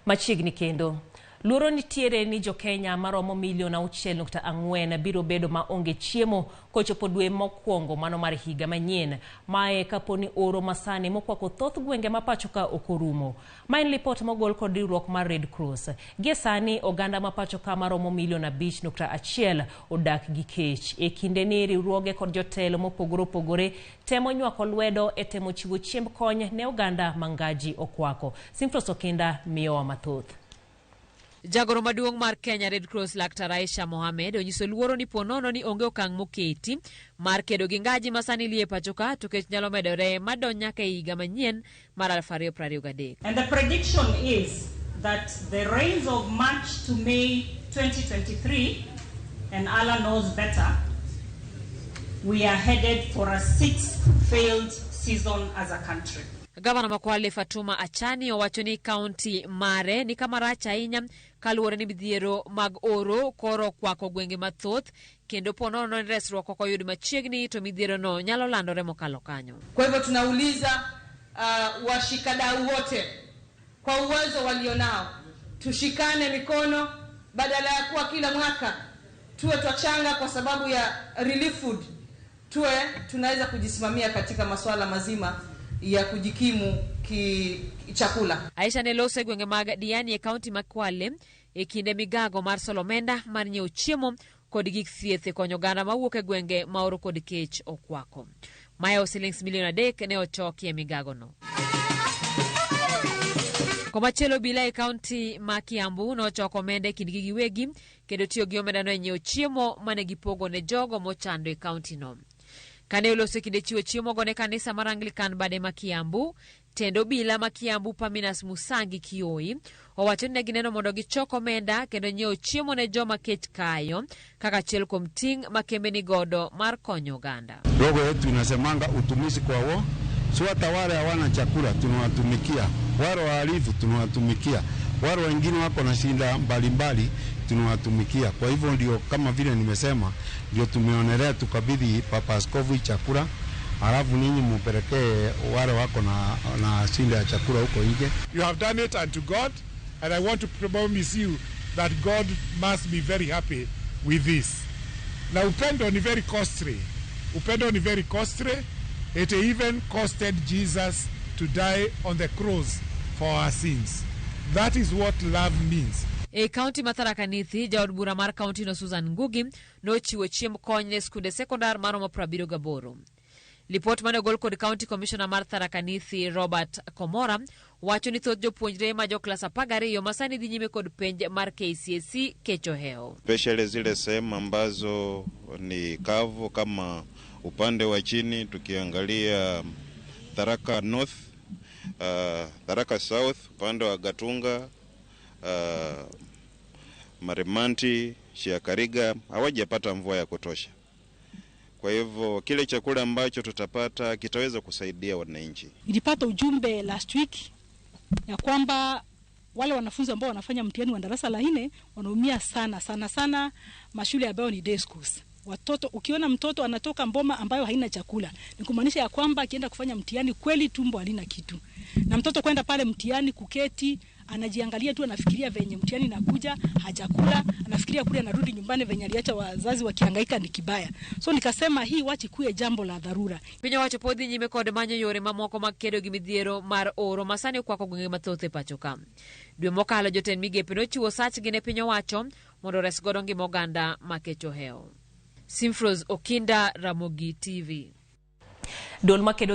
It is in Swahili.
Machiegni kendo. Luoro nitiere ni jo Kenya maromo milion 6.4 biro bedo ma onge chiemo kochopo dwe mokwongo mano mar higa manyien. Mae kaponi oro masani mokwako thoth gwenge mapacho ka okorumo. Ma en lipot mogol kod riwruok mar Red Cross. Gie sani oganda mapacho ka maromo milion 5.1 odak gi kech. E kinde ni riwruoge kod jotelo mopogore opogore temo nywako lwedo e temo chiwo chiemb kony ne oganda mangaji okwako. Simfros Okinda miyowa mathoth. Jagoro maduong' mar Kenya Red Cross Laktar Aisha Mohamed onyiso luoro ni ponono ni onge okang' moketi mar kedo gi ngaji masani lie pachoka to kech nyalo medore madon nyaka e higa manyien mar 2023. And the prediction is that the rains of March to May 2023, and Allah knows better, we are headed for a 6th failed season as a country. Gavana Makwale Fatuma Achani owacho ni kaunti mare ni kama rach ahinya kaluwore ni midhiero mag oro koro kwako gwenge mathoth kendo ponono ni resruok ok oyud machiegni to midhiero no nyalo landore mokalo kanyo. Kwa hivyo tunauliza washikadau wote kwa uwezo walionao tushikane mikono badala ya kuwa kila mwaka tuwe twachanga kwa sababu ya relief food, tuwe tunaweza kujisimamia katika masuala mazima ya kujikimu chakula. Aisha nelose gwenge mag Diani e kaunti Makwale e kinde migago mar Solomenda mar nyiewo chiemo kod gik thieth konyo oganda mawuok e gwenge maoro kod kech okwako. Maya shillings milion 3 ne ochoki e migago no. Komachelo bila e kaunti ma Kiambu no choko omenda kindgi giwegi kendo tiyo gi omenda no e nyiewo chiemo mane gipogo ne jogo mochando e kaunti no. Kane olose kinde chiwo chiemo gone kanisa mar Anglican bade ma Kiambu, tendo bila ma Kiambu Paminas Musangi Kioi, owacho ni gineno mondo gichoko omenda kendo nyiewo chiemo ne joma kech kayo, kaka achiel kuom ting' ma kembe ni godo mar konyo oganda. Rogo yetu inasemanga utumishi kwa wo, so hata wale hawana chakula tunawatumikia, wale wahalifu tunawatumikia, wale wengine wako na shida mbalimbali tunawatumikia. Kwa hivyo ndio kama vile nimesema ndio tumeonelea tukabidhi Papa Askofu chakula, alafu ninyi mpelekee wale wako na shida ya chakula huko nje. You have done it unto God, and I want to promise you that God must be very happy with this. Na upendo ni very costly. Upendo ni very costly. It even costed Jesus to die on the cross for our sins. That is what love means. E kaunti Tharaka Nithi, jaod bura mar kaunti no Susan Ngugi no chiwo chiemb kony ne skunde sekondar maromo 78. Lipot mane ogol kod County Commissioner mar Tharaka Nithi Robert Komora wacho ni thoth jopuonjre ma jo klas 12 masani dhi nyime kod penj mar KCSE kecho heo. Especially zile sehemu ambazo ni kavu kama upande wa chini tukiangalia Tharaka North, Tharaka South, upande wa Gatunga, Marimanti, Shiakariga hawajapata mvua ya kutosha. Kwa hivyo kile chakula ambacho tutapata kitaweza kusaidia wananchi. Nilipata ujumbe last week ya kwamba wale wanafunzi ambao wanafanya mtihani wa darasa la 4 wanaumia sana mashule ambayo ni day schools. Watoto, ukiona mtoto anatoka Mboma ambayo haina chakula, ni kumaanisha ya kwamba akienda kufanya mtihani kweli tumbo halina kitu. Na mtoto kwenda pale mtihani kuketi, anajiangalia tu, anafikiria venye mtihani nakuja, hajakula, anafikiria kule anarudi nyumbani venye aliacha wazazi wakihangaika ni kibaya. So nikasema hii wachi kuwe jambo la dharura. Pinyo wacho podhi nyime kod manyo yore mamoko mag kedo gi midhiero mar oro masani okwako gwenge mathoth e pachoka. Dwe mokalo jotend migepe nochiwo sachgi ne pinyo wacho mondo res godo ngima oganda makecho heo. Simfros Okinda, Ramogi TV. Dol makedo